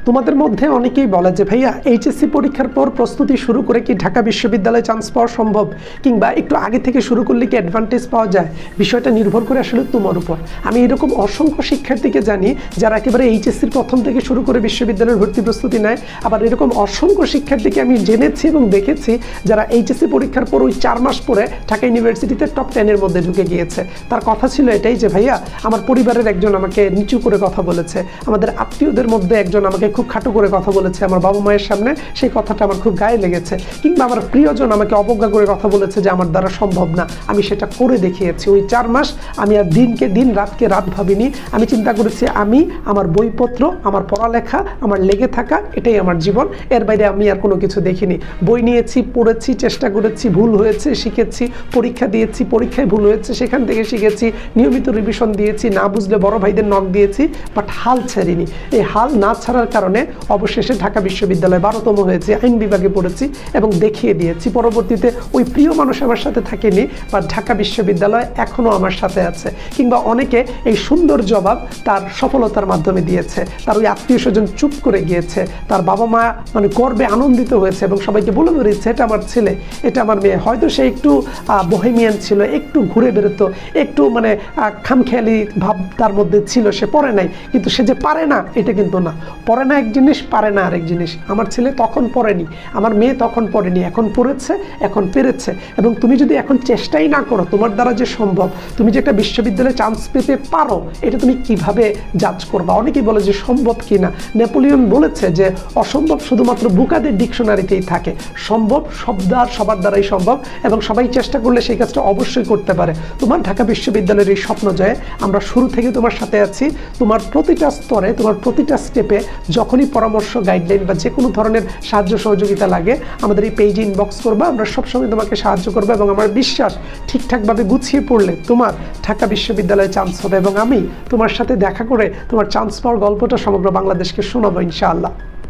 তোমাদের মধ্যে অনেকেই বলে যে ভাইয়া এইচএসসি পরীক্ষার পর প্রস্তুতি শুরু করে কি ঢাকা বিশ্ববিদ্যালয়ে চান্স পাওয়া সম্ভব, কিংবা একটু আগে থেকে শুরু করলে কি অ্যাডভান্টেজ পাওয়া যায়। বিষয়টা নির্ভর করে আসলে তোমার উপর। আমি এরকম অসংখ্য শিক্ষার্থীকে জানি যারা একেবারে এইচএসসির প্রথম থেকে শুরু করে বিশ্ববিদ্যালয়ের ভর্তি প্রস্তুতি নেয়। আবার এরকম অসংখ্য শিক্ষার্থীকে আমি জেনেছি এবং দেখেছি যারা এইচএসসি পরীক্ষার পর ওই 4 মাস পরে ঢাকা ইউনিভার্সিটিতে টপ 10-এর মধ্যে ঢুকে গিয়েছে। তার কথা ছিল এটাই যে ভাইয়া আমার পরিবারের একজন আমাকে নিচু করে কথা বলেছে, আমাদের আত্মীয়দের মধ্যে একজন আমাকে খুব খাটো করে কথা বলেছে আমার বাবা মায়ের সামনে, সেই কথাটা আমার খুব গায়ে লেগেছে। কিংবা আমার প্রিয়জন আমাকে অবজ্ঞা করে কথা বলেছে যে আমার দ্বারা সম্ভব না, আমি সেটা করে দেখিয়েছি। ওই 4 মাস আমি আর দিনকে দিন রাতকে রাত ভাবিনি। আমি চিন্তা করেছি আমি আমার বইপত্র, আমার পড়ালেখা, আমার লেগে থাকা, এটাই আমার জীবন। এর বাইরে আমি আর কোনো কিছু দেখিনি। বই নিয়েছি, পড়েছি, চেষ্টা করেছি, ভুল হয়েছে শিখেছি, পরীক্ষা দিয়েছি, পরীক্ষায় ভুল হয়েছে সেখান থেকে শিখেছি, নিয়মিত রিভিশন দিয়েছি, না বুঝলে বড় ভাইদের নক দিয়েছি, বাট হাল ছাড়িনি। এই হাল না ছাড়ার কারণে অবশেষে ঢাকা বিশ্ববিদ্যালয়ে 12তম হয়েছি, আইন বিভাগে পড়েছি এবং দেখিয়ে দিয়েছি। পরবর্তীতে ওই প্রিয় মানুষ আমার সাথে থাকেনি, বা ঢাকা বিশ্ববিদ্যালয় এখনও আমার সাথে আছে। কিংবা অনেকে এই সুন্দর জবাব তার সফলতার মাধ্যমে দিয়েছে, তার ওই আত্মীয় স্বজন চুপ করে গিয়েছে, তার বাবা মা মানে গর্বে আনন্দিত হয়েছে এবং সবাইকে বলে বেরিয়েছে এটা আমার ছেলে, এটা আমার মেয়ে। হয়তো সে একটু বহেমিয়ান ছিল, একটু ঘুরে বেরোতো, একটু মানে খামখেয়ালি ভাব তার মধ্যে ছিল, সে পড়ে নাই, কিন্তু সে যে পারে না এটা কিন্তু না। পড়ে না এক জিনিস, পারে না আরেক জিনিস। আমার ছেলে তখন পড়েনি, আমার মেয়ে তখন পড়েনি, এখন পড়েছে, এখন পেরেছে। এবং তুমি যদি এখন চেষ্টাই না করো তোমার দ্বারা যে সম্ভব, তুমি যে একটা বিশ্ববিদ্যালয়ে চান্স পেতে পারো, এটা তুমি কিভাবে জাজ করবা? অনেকেই বলে যে সম্ভব কি না। নেপোলিয়ন বলেছে যে অসম্ভব শুধুমাত্র বুকাদের ডিকশনারিতেই থাকে, সম্ভব শব্দ আর সবার দ্বারাই সম্ভব, এবং সবাই চেষ্টা করলে সেই কাজটা অবশ্যই করতে পারে। তোমার ঢাকা বিশ্ববিদ্যালয়ের এই স্বপ্ন জয়ে আমরা শুরু থেকে তোমার সাথে আছি। তোমার প্রতিটা স্তরে, তোমার প্রতিটা স্টেপে যখনই পরামর্শ, গাইডলাইন বা যে কোনো ধরনের সাহায্য সহযোগিতা লাগে আমাদের এই পেজে ইনবক্স করবা, আমরা সবসময় তোমাকে সাহায্য করবো। এবং আমার বিশ্বাস ঠিকঠাকভাবে গুছিয়ে পড়লে তোমার ঢাকা বিশ্ববিদ্যালয়ে চান্স হবে, এবং আমি তোমার সাথে দেখা করে তোমার চান্স পাওয়ার গল্পটা সমগ্র বাংলাদেশকে শোনাবো ইনশাআল্লাহ।